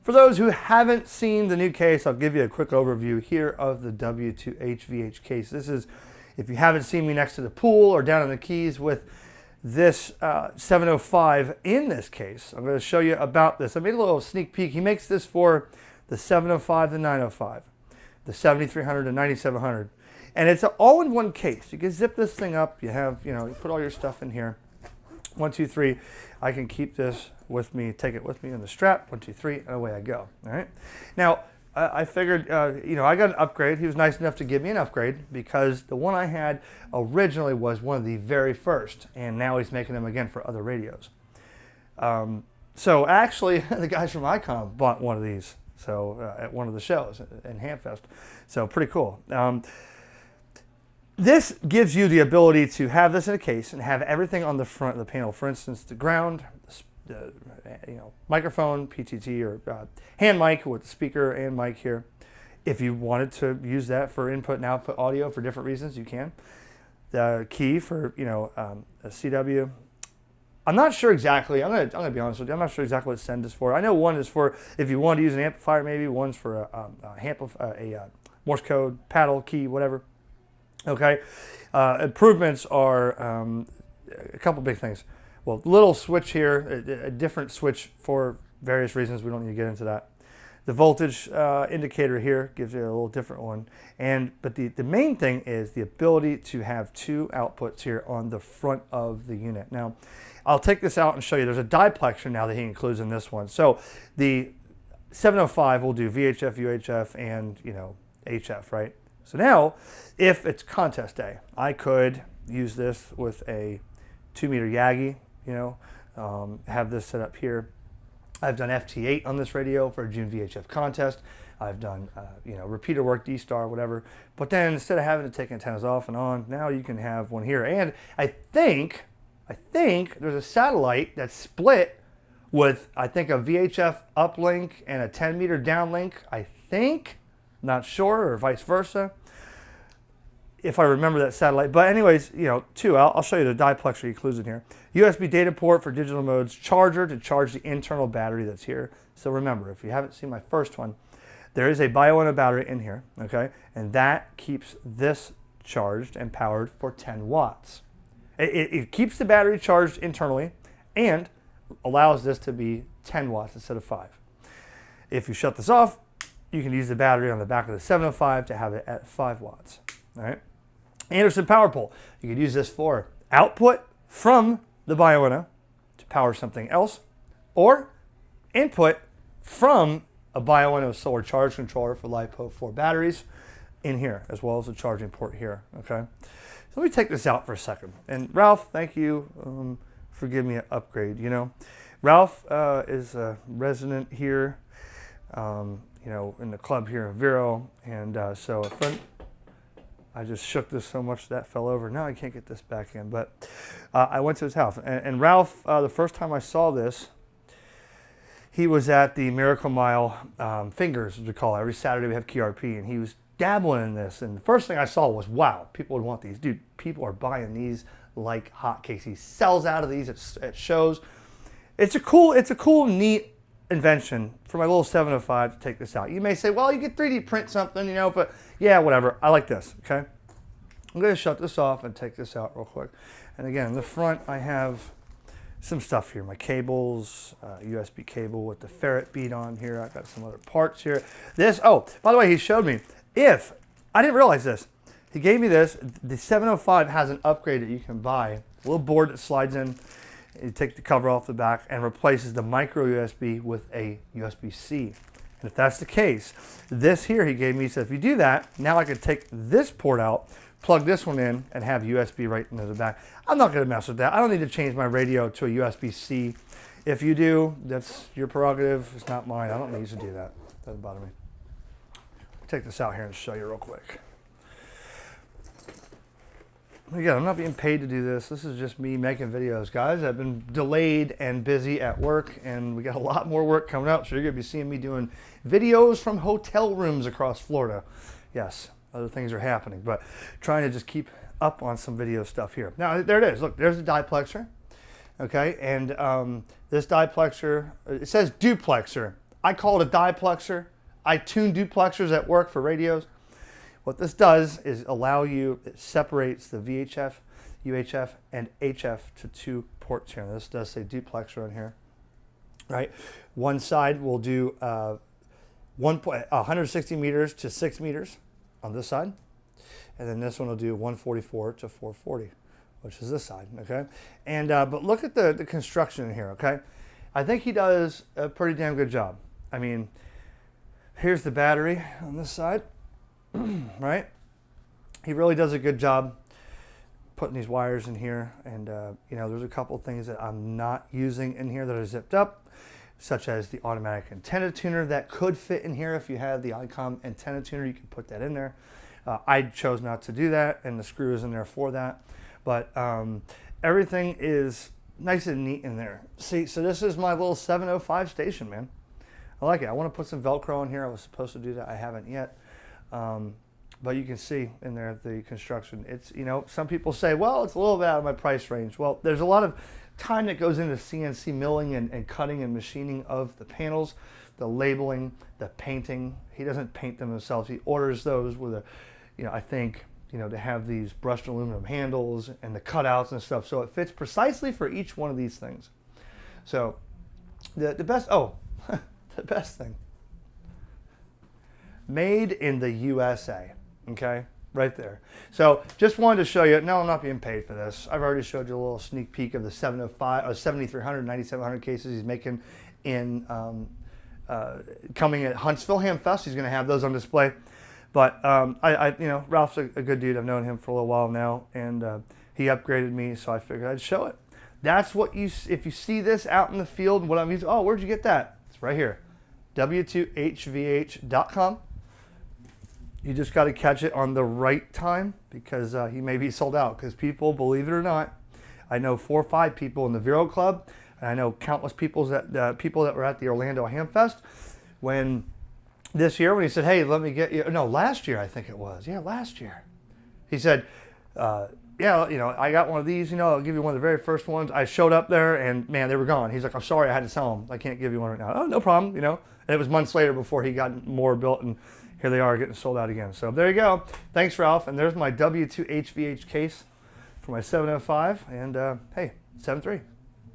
For those who haven't seen the new case, I'll give you a quick overview here of the W2HVH case. This is, if you haven't seen me next to the pool or down in the Keys with this 705 in this case, I'm going to show you about this. I made a little sneak peek. He makes this for the 705, the 905, the 7300, the 9700. And it's an all-in-one case. You can zip this thing up. You have, you put all your stuff in here. 1, 2, 3. I can keep this with me, take it with me in the strap. 1, 2, 3, and away I go. All right. Now, I figured, I got an upgrade. He was nice enough to give me an upgrade because the one I had originally was one of the very first, and now he's making them again for other radios. So actually, the guys from Icom bought one of these. So at one of the shows in Hamfest. So pretty cool. This gives you the ability to have this in a case and have everything on the front of the panel. For instance, the ground, the microphone, PTT, or hand mic with the speaker and mic here. If you wanted to use that for input and output audio for different reasons, you can. The key for a CW. I'm not sure exactly. I'm gonna be honest with you. I'm not sure exactly what send is for. I know one is for if you want to use an amplifier, maybe one's for a Morse code paddle key, whatever. Okay, improvements are a couple big things. Well, little switch here, a different switch for various reasons. We don't need to get into that. The voltage indicator here gives you a little different one. But the main thing is the ability to have 2 outputs here on the front of the unit. Now, I'll take this out and show you. There's a diplexer now that he includes in this one. So the 705 will do VHF, UHF, and HF, right? So now, if it's contest day, I could use this with a 2-meter Yagi, have this set up here. I've done FT8 on this radio for a June VHF contest. I've done, repeater work, D-Star, whatever. But then instead of having to take antennas off and on, now you can have one here. And I think there's a satellite that's split with, I think, a VHF uplink and a 10-meter downlink, I think. Not sure, or vice versa, if I remember that satellite. But anyways, 2, I'll show you the diplexer he includes in here. USB data port for digital modes, charger to charge the internal battery that's here. So remember, if you haven't seen my first one, there is a Bioenno battery in here, okay? And that keeps this charged and powered for 10 watts. It keeps the battery charged internally and allows this to be 10 watts instead of 5. If you shut this off, you can use the battery on the back of the 705 to have it at 5 watts. All right. Anderson power pole. You could use this for output from the Bioenno to power something else, or input from a Bioenno solar charge controller for LiPo4 batteries in here, as well as a charging port here. Okay. So let me take this out for a second. And Ralph, thank you for giving me an upgrade. Ralph is a resident here. In the club here in Vero, and so a friend, I just shook this so much that fell over. Now I can't get this back in, but I went to his house, and Ralph, the first time I saw this, he was at the Miracle Mile Fingers, as we call it. Every Saturday we have QRP, and he was dabbling in this, and the first thing I saw was, wow, people would want these. Dude, people are buying these like hotcakes. He sells out of these at shows. It's a cool, neat invention for my little 705 to take this out. You may say, well, you could 3D print something, but yeah, whatever. I like this, okay? I'm going to shut this off and take this out real quick. And again, in the front, I have some stuff here. My cables, USB cable with the ferret bead on here. I've got some other parts here. This, oh, by the way, he showed me, I didn't realize this. He gave me this. The 705 has an upgrade that you can buy. A little board that slides in. You take the cover off the back and replaces the micro USB with a USB-C. And if that's the case, this here he gave me, said if you do that, now I could take this port out, plug this one in, and have USB right into the back. I'm not going to mess with that. I don't need to change my radio to a USB-C. If you do, that's your prerogative. It's not mine. I don't need to do that. Doesn't bother me. I'll take this out here and show you real quick. Again, I'm not being paid to do this. This is just me making videos, guys. I've been delayed and busy at work, and we got a lot more work coming up, so you're going to be seeing me doing videos from hotel rooms across Florida. Yes, other things are happening, but trying to just keep up on some video stuff here. Now, there it is. Look, there's the diplexer, okay? And this diplexer, it says duplexer. I call it a diplexer. I tune duplexers at work for radios. What this does is it separates the VHF, UHF, and HF to 2 ports here. This does say duplexer on here, right? One side will do 160 meters to 6 meters on this side. And then this one will do 144 to 440, which is this side, okay? And but look at the construction in here, okay? I think he does a pretty damn good job. I mean, here's the battery on this side, right? He really does a good job putting these wires in here. And, you know, there's a couple things that I'm not using in here that are zipped up, such as the automatic antenna tuner that could fit in here. If you have the Icom antenna tuner, you can put that in there. I chose not to do that, and the screw is in there for that. But everything is nice and neat in there. See, so this is my little 705 station, man. I like it. I want to put some Velcro in here. I was supposed to do that. I haven't yet. But you can see in there the construction. It's, you know, some people say, well, it's a little bit out of my price range. Well, there's a lot of time that goes into CNC milling and cutting and machining of the panels, the labeling, the painting. He doesn't paint them himself. He orders those with a, you know, I think, you know, to have these brushed aluminum handles and the cutouts and stuff. So it fits precisely for each one of these things. So the best, the best thing, made in the USA, okay, right there. So just wanted to show you, no, I'm not being paid for this. I've already showed you a little sneak peek of the 705, 7300, 9700 cases he's making in, coming at Huntsville Ham Fest. He's going to have those on display. But you know, Ralph's a good dude. I've known him for a little while now, and he upgraded me, so I figured I'd show it. That's what if you see this out in the field, what I'm using. Oh, where'd you get that? It's right here, W2HVH.com. You just got to catch it on the right time, because he may be sold out. Because people, believe it or not, I know 4 or 5 people in the Vero Club, and I know countless people that were at the Orlando Ham Fest when. This year when he said, hey, let me get you, no, last year I think it was. Yeah, last year. He said, yeah, you know, I got one of these, you know, I'll give you one of the very first ones. I showed up there and, man, they were gone. He's like, I'm sorry, I had to sell them. I can't give you one right now. Oh, no problem, you know. And it was months later before he got more built, and here they are getting sold out again. So there you go. Thanks, Ralph. And there's my W2HVH case for my 705. And, hey, 7.3.